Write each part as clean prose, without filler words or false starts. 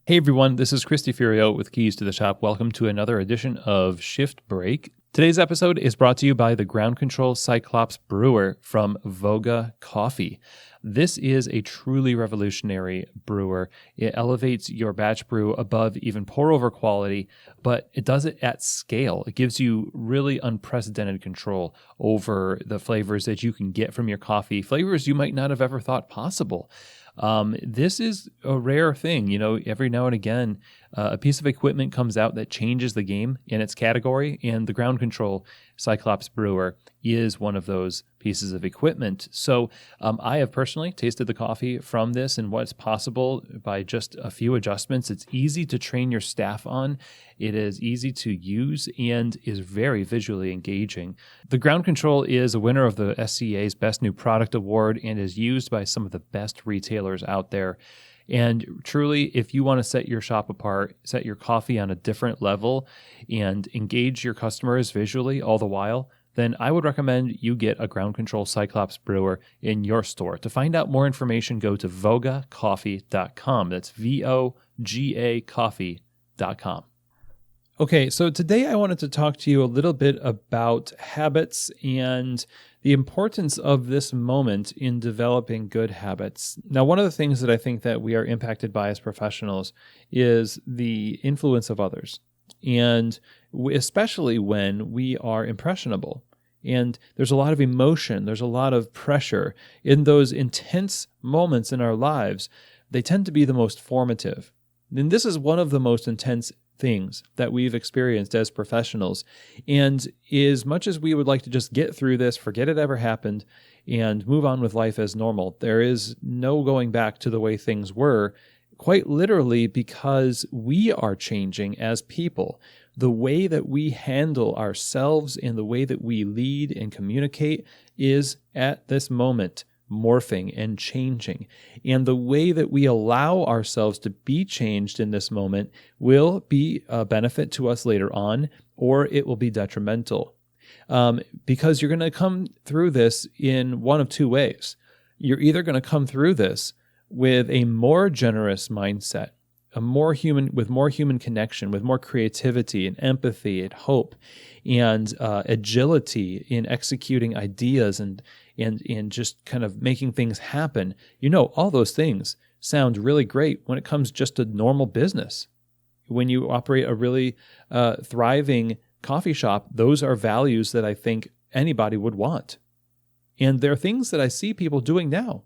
Hey everyone, this is Christy Furio with Keys to the Shop. Welcome to another edition of Shift Break. Today's episode is brought to you by the ground control Cyclops Brewer from Voga Coffee. This is a truly revolutionary brewer. It elevates your batch brew above even pour-over quality, but it does it at scale. It gives you really unprecedented control over the flavors that you can get from your coffee, flavors you might not have ever thought possible. This is a rare thing. Every now and again, a piece of equipment comes out that changes the game in its category, and the ground control Cyclops Brewer is one of those pieces of equipment. So I have personally tasted the coffee from this and what's possible by just a few adjustments. It's easy to train your staff on. It is easy to use and is very visually engaging. The ground control is a winner of the SCA's Best New Product Award and is used by some of the best retailers out there. And truly, if you want to set your shop apart, set your coffee on a different level, and engage your customers visually all the while, then I would recommend you get a ground control Cyclops Brewer in your store. To find out more information, go to vogacoffee.com. That's VOGA coffee.com. Okay, so today I wanted to talk to you a little bit about habits and the importance of this moment in developing good habits. Now, one of the things that I think that we are impacted by as professionals is the influence of others, and especially when we are impressionable. And there's a lot of emotion, there's a lot of pressure. In those intense moments in our lives, they tend to be the most formative. And this is one of the most intense things that we've experienced as professionals. And as much as we would like to just get through this, forget it ever happened, and move on with life as normal, there is no going back to the way things were, quite literally, because we are changing as people. The way that we handle ourselves and the way that we lead and communicate is at this moment morphing and changing. And the way that we allow ourselves to be changed in this moment will be a benefit to us later on, or it will be detrimental. Because you're going to come through this in one of two ways. You're either going to come through this with a more generous mindset, with more human connection, with more creativity and empathy and hope and agility in executing ideas and just kind of making things happen. All those things sound really great when it comes just to normal business. When you operate a really thriving coffee shop, those are values that I think anybody would want. And they're things that I see people doing now.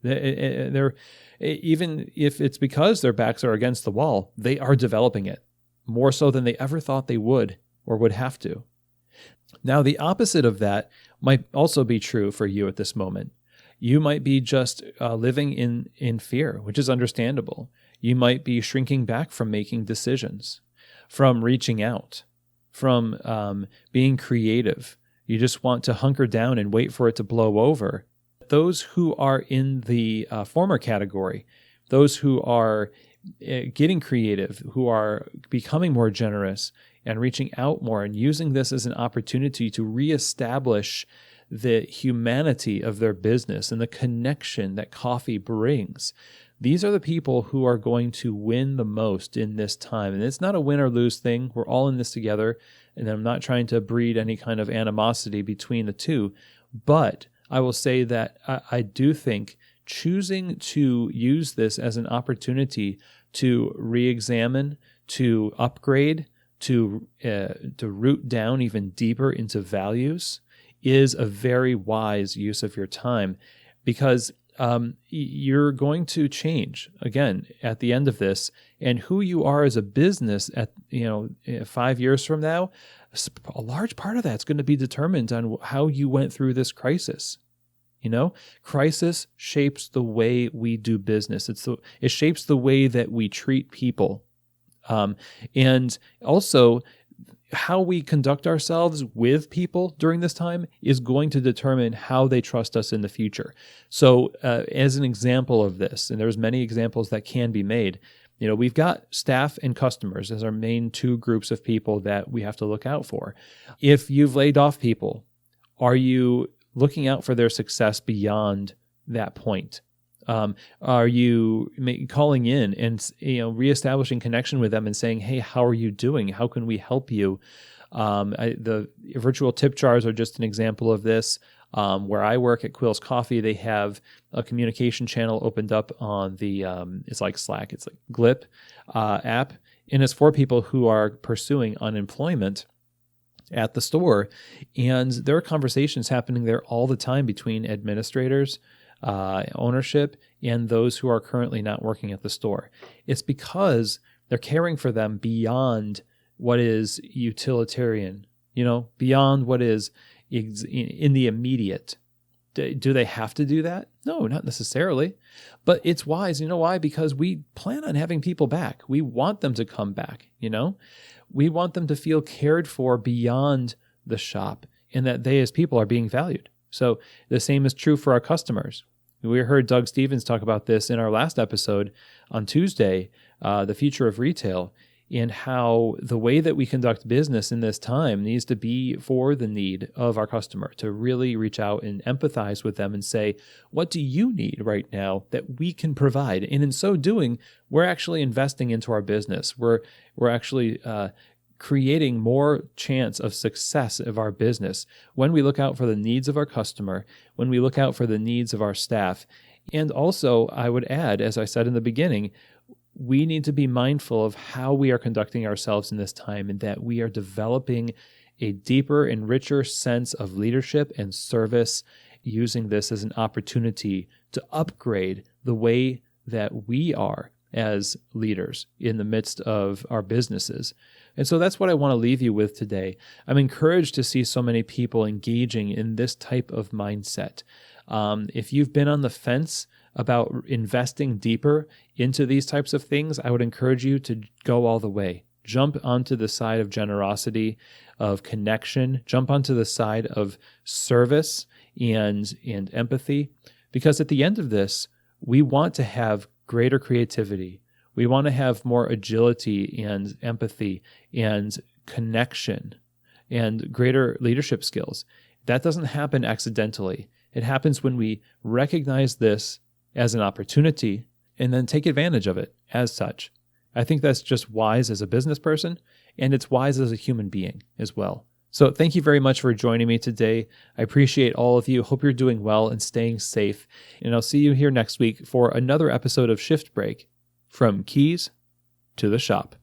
They're even if it's because their backs are against the wall, they are developing it more so than they ever thought they would or would have to. Now, the opposite of that might also be true for you at this moment. You might be just living in fear, which is understandable. You might be shrinking back from making decisions, from reaching out, from being creative. You just want to hunker down and wait for it to blow over. Those who are in the former category, those who are getting creative, who are becoming more generous and reaching out more and using this as an opportunity to reestablish the humanity of their business and the connection that coffee brings. These are the people who are going to win the most in this time. And it's not a win or lose thing. We're all in this together. And I'm not trying to breed any kind of animosity between the two. But I will say that I do think choosing to use this as an opportunity to re-examine, to upgrade, to root down even deeper into values is a very wise use of your time, because you're going to change again at the end of this, and who you are as a business at 5 years from now, a large part of that's going to be determined on how you went through this crisis. Crisis shapes the way we do business. It shapes the way that we treat people. And also how we conduct ourselves with people during this time is going to determine how they trust us in the future. So as an example of this, and there's many examples that can be made, we've got staff and customers as our main two groups of people that we have to look out for. If you've laid off people, are you looking out for their success beyond that point? Are you calling in and reestablishing connection with them and saying, "Hey, how are you doing? How can we help you?" The virtual tip jars are just an example of this. Where I work at Quill's Coffee, they have a communication channel opened up on the it's like Slack, it's like Glip app, and it's for people who are pursuing unemployment at the store. And there are conversations happening there all the time between administrators, ownership, and those who are currently not working at the store. It's because they're caring for them beyond what is utilitarian, beyond what is in the immediate. Do they have to do that? No, not necessarily. But it's wise. You know why? Because we plan on having people back. We want them to come back, We want them to feel cared for beyond the shop and that they as people are being valued. So the same is true for our customers. We heard Doug Stevens talk about this in our last episode on Tuesday, the future of retail, and how the way that we conduct business in this time needs to be for the need of our customer, to really reach out and empathize with them and say, what do you need right now that we can provide? And in so doing, we're actually investing into our business. We're actually creating more chance of success of our business when we look out for the needs of our customer, when we look out for the needs of our staff. And also, I would add, as I said in the beginning, we need to be mindful of how we are conducting ourselves in this time, and that we are developing a deeper and richer sense of leadership and service, using this as an opportunity to upgrade the way that we are as leaders in the midst of our businesses. And so that's what I want to leave you with today. I'm encouraged to see so many people engaging in this type of mindset. If you've been on the fence about investing deeper into these types of things, I would encourage you to go all the way. Jump onto the side of generosity, of connection, jump onto the side of service and empathy, because at the end of this, we want to have greater creativity. We want to have more agility and empathy and connection and greater leadership skills. That doesn't happen accidentally. It happens when we recognize this as an opportunity and then take advantage of it as such. I think that's just wise as a business person, and it's wise as a human being as well. So thank you very much for joining me today. I appreciate all of you. Hope you're doing well and staying safe. And I'll see you here next week for another episode of Shift Break, from keys to the shop.